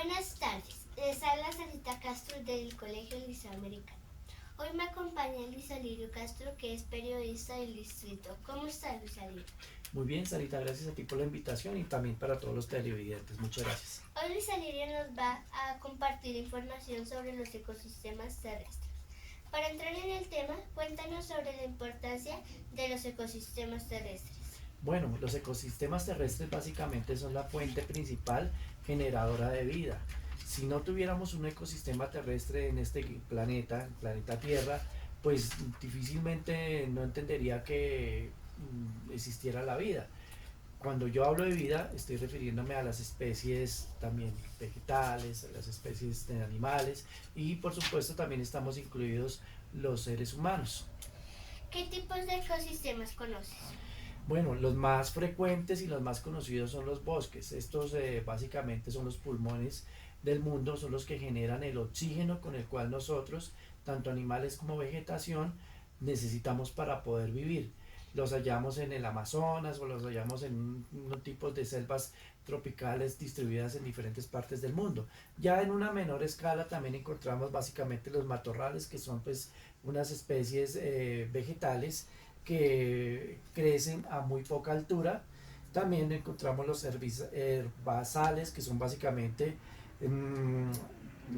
Buenas tardes, les habla Sarita Castro del Colegio Liceo Americano. Hoy me acompaña Luis Alirio Castro, que es periodista del distrito. ¿Cómo está, Luis Alirio? Muy bien, Sarita, gracias a ti por la invitación y también para todos los televidentes. Muchas gracias. Hoy Luis Alirio nos va a compartir información sobre los ecosistemas terrestres. Para entrar en el tema, cuéntanos sobre la importancia de los ecosistemas terrestres. Bueno, los ecosistemas terrestres básicamente son la fuente principal generadora de vida. Si no tuviéramos un ecosistema terrestre en este planeta, el planeta Tierra, pues difícilmente no entendería que existiera la vida. Cuando yo hablo de vida, estoy refiriéndome a las especies también vegetales, a las especies de animales y por supuesto también estamos incluidos los seres humanos. ¿Qué tipos de ecosistemas conoces? Bueno, los más frecuentes y los más conocidos son los bosques. Estos básicamente son los pulmones del mundo, son los que generan el oxígeno con el cual nosotros, tanto animales como vegetación, necesitamos para poder vivir. Los hallamos en el Amazonas o los hallamos en unos tipos de selvas tropicales distribuidas en diferentes partes del mundo. Ya en una menor escala también encontramos básicamente los matorrales, que son pues unas especies vegetales que crecen a muy poca altura. También encontramos los herbazales, que son básicamente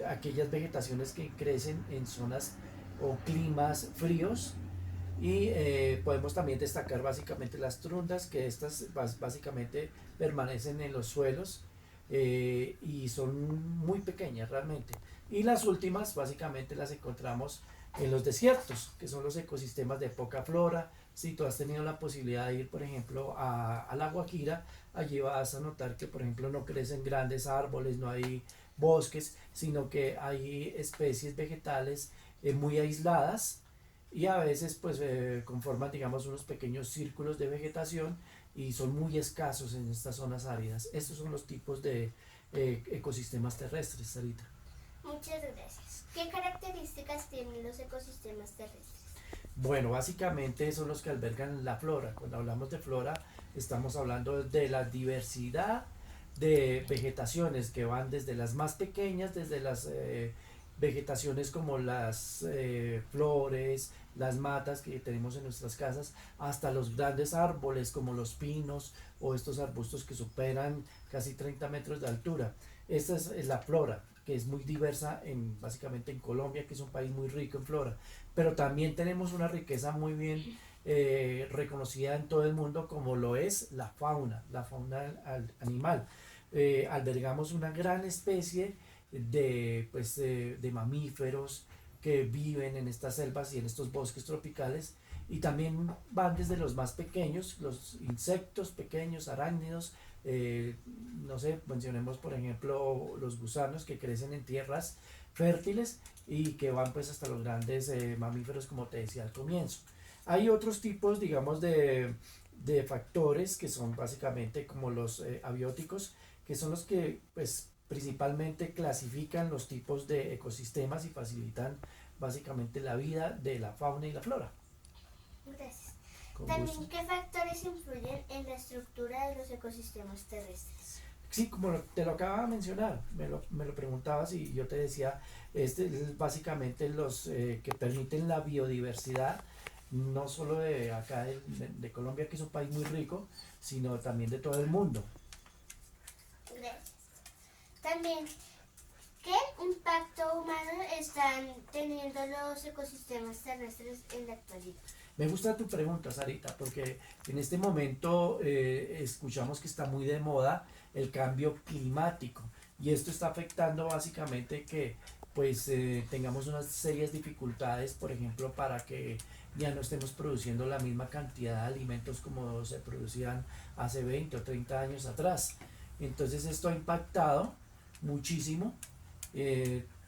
aquellas vegetaciones que crecen en zonas o climas fríos. Y podemos también destacar básicamente las trundas, que estas básicamente permanecen en los suelos y son muy pequeñas realmente. Y las últimas básicamente las encontramos en los desiertos, que son los ecosistemas de poca flora. Si tú has tenido la posibilidad de ir, por ejemplo, a La Guajira, allí vas a notar que, por ejemplo, no crecen grandes árboles, no hay bosques, sino que hay especies vegetales muy aisladas y a veces pues conforman, digamos, unos pequeños círculos de vegetación y son muy escasos en estas zonas áridas. Estos son los tipos de ecosistemas terrestres, Sarita. Muchas gracias. ¿Qué características tienen los ecosistemas terrestres? Bueno, básicamente son los que albergan la flora. Cuando hablamos de flora, estamos hablando de la diversidad de vegetaciones que van desde las más pequeñas, desde las vegetaciones como las flores, las matas que tenemos en nuestras casas, hasta los grandes árboles como los pinos o estos arbustos que superan casi 30 metros de altura. Esta es la flora, que es muy diversa básicamente en Colombia, que es un país muy rico en flora. Pero también tenemos una riqueza muy bien reconocida en todo el mundo, como lo es la fauna animal. Albergamos una gran especie de mamíferos que viven en estas selvas y en estos bosques tropicales, y también van desde los más pequeños, los insectos pequeños, arácnidos, eh, no sé, mencionemos por ejemplo los gusanos que crecen en tierras fértiles y que van pues hasta los grandes mamíferos, como te decía al comienzo. Hay otros tipos, digamos, de factores que son básicamente como los abióticos, que son los que pues principalmente clasifican los tipos de ecosistemas y facilitan básicamente la vida de la fauna y la flora. Gracias. Con gusto. También, ¿qué factores influyen en la estructura de los ecosistemas terrestres? Sí, como te lo acababa de mencionar, me lo preguntabas y yo te decía, este es básicamente los que permiten la biodiversidad, no solo de acá de Colombia, que es un país muy rico, sino también de todo el mundo. Gracias. También, ¿qué impacto humano están teniendo los ecosistemas terrestres en la actualidad? Me gusta tu pregunta, Sarita, porque en este momento escuchamos que está muy de moda el cambio climático y esto está afectando básicamente que pues tengamos unas serias dificultades, por ejemplo, para que ya no estemos produciendo la misma cantidad de alimentos como se producían hace 20 o 30 años atrás. Entonces esto ha impactado muchísimo.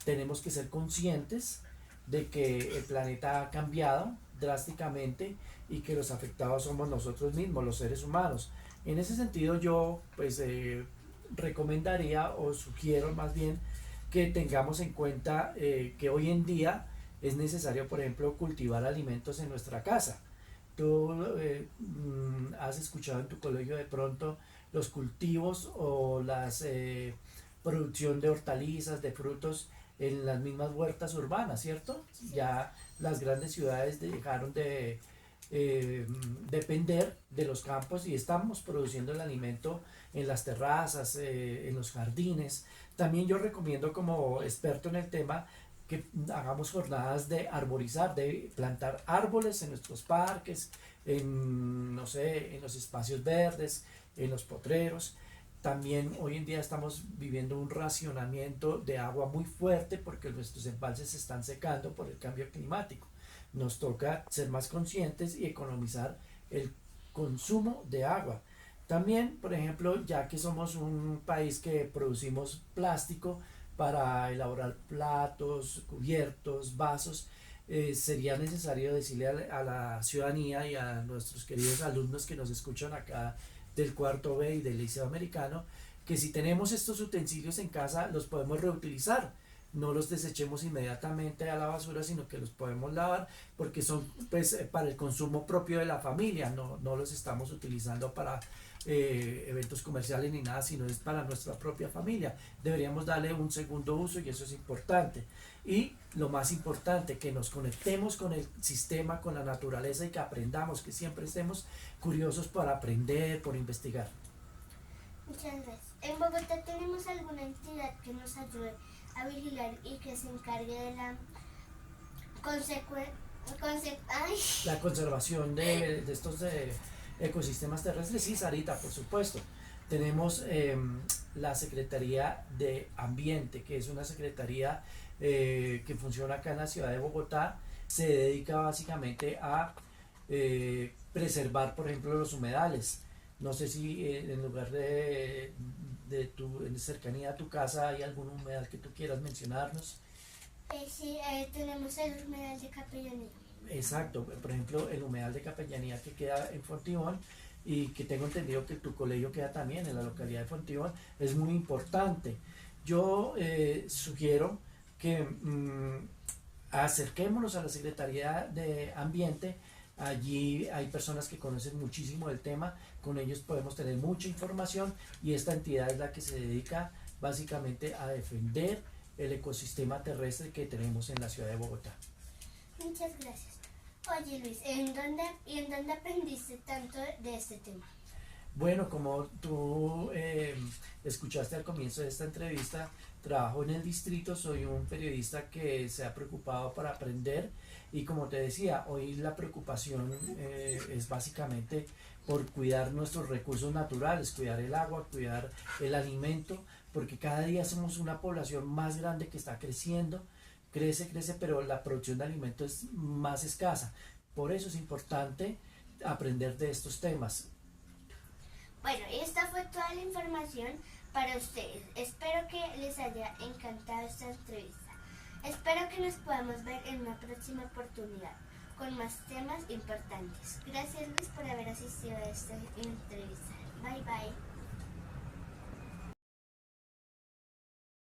Tenemos que ser conscientes de que el planeta ha cambiado drásticamente y que los afectados somos nosotros mismos, los seres humanos. En ese sentido yo pues recomendaría o sugiero más bien que tengamos en cuenta que hoy en día es necesario, por ejemplo, cultivar alimentos en nuestra casa. Tú has escuchado en tu colegio de pronto los cultivos o las producción de hortalizas, de frutos en las mismas huertas urbanas, ¿cierto? Sí. Ya las grandes ciudades dejaron de depender de los campos y estamos produciendo el alimento en las terrazas, en los jardines. También yo recomiendo como experto en el tema que hagamos jornadas de arborizar, de plantar árboles en nuestros parques, en, no sé, en los espacios verdes, en los potreros. También hoy en día estamos viviendo un racionamiento de agua muy fuerte porque nuestros embalses se están secando por el cambio climático. Nos toca ser más conscientes y economizar el consumo de agua. También, por ejemplo, ya que somos un país que producimos plástico para elaborar platos, cubiertos, vasos, sería necesario decirle a la ciudadanía y a nuestros queridos alumnos que nos escuchan acá del cuarto B y del liceo americano, que si tenemos estos utensilios en casa los podemos reutilizar. No los desechemos inmediatamente a la basura, sino que los podemos lavar porque son pues para el consumo propio de la familia, no los estamos utilizando para eventos comerciales ni nada, sino es para nuestra propia familia. Deberíamos darle un segundo uso y eso es importante. Y lo más importante, que nos conectemos con el sistema, con la naturaleza y que aprendamos, que siempre estemos curiosos por aprender, por investigar. Muchas gracias. En Bogotá tenemos alguna entidad que nos ayude a vigilar y que se encargue de la la conservación de estos ecosistemas terrestres. Sí, Sarita, por supuesto. Tenemos la Secretaría de Ambiente, que es una secretaría que funciona acá en la ciudad de Bogotá. Se dedica básicamente a preservar, por ejemplo, los humedales. No sé si en lugar en cercanía a tu casa hay algún humedal que tú quieras mencionarnos. Sí, tenemos el humedal de Capellanía. Exacto, por ejemplo, el humedal de Capellanía que queda en Fontibón y que tengo entendido que tu colegio queda también en la localidad de Fontibón, es muy importante. Yo sugiero que acerquémonos a la Secretaría de Ambiente. Allí hay personas que conocen muchísimo del tema, con ellos podemos tener mucha información y esta entidad es la que se dedica básicamente a defender el ecosistema terrestre que tenemos en la ciudad de Bogotá. Muchas gracias. Oye Luis, ¿en dónde aprendiste tanto de este tema? Bueno, como tú escuchaste al comienzo de esta entrevista, trabajo en el distrito, soy un periodista que se ha preocupado por aprender y como te decía, hoy la preocupación es básicamente por cuidar nuestros recursos naturales, cuidar el agua, cuidar el alimento, porque cada día somos una población más grande que está creciendo, crece, pero la producción de alimentos es más escasa. Por eso es importante aprender de estos temas. Bueno, esta fue toda la información para ustedes. Espero que les haya encantado esta entrevista. Espero que nos podamos ver en una próxima oportunidad con más temas importantes. Gracias Luis por haber asistido a esta entrevista. Bye bye.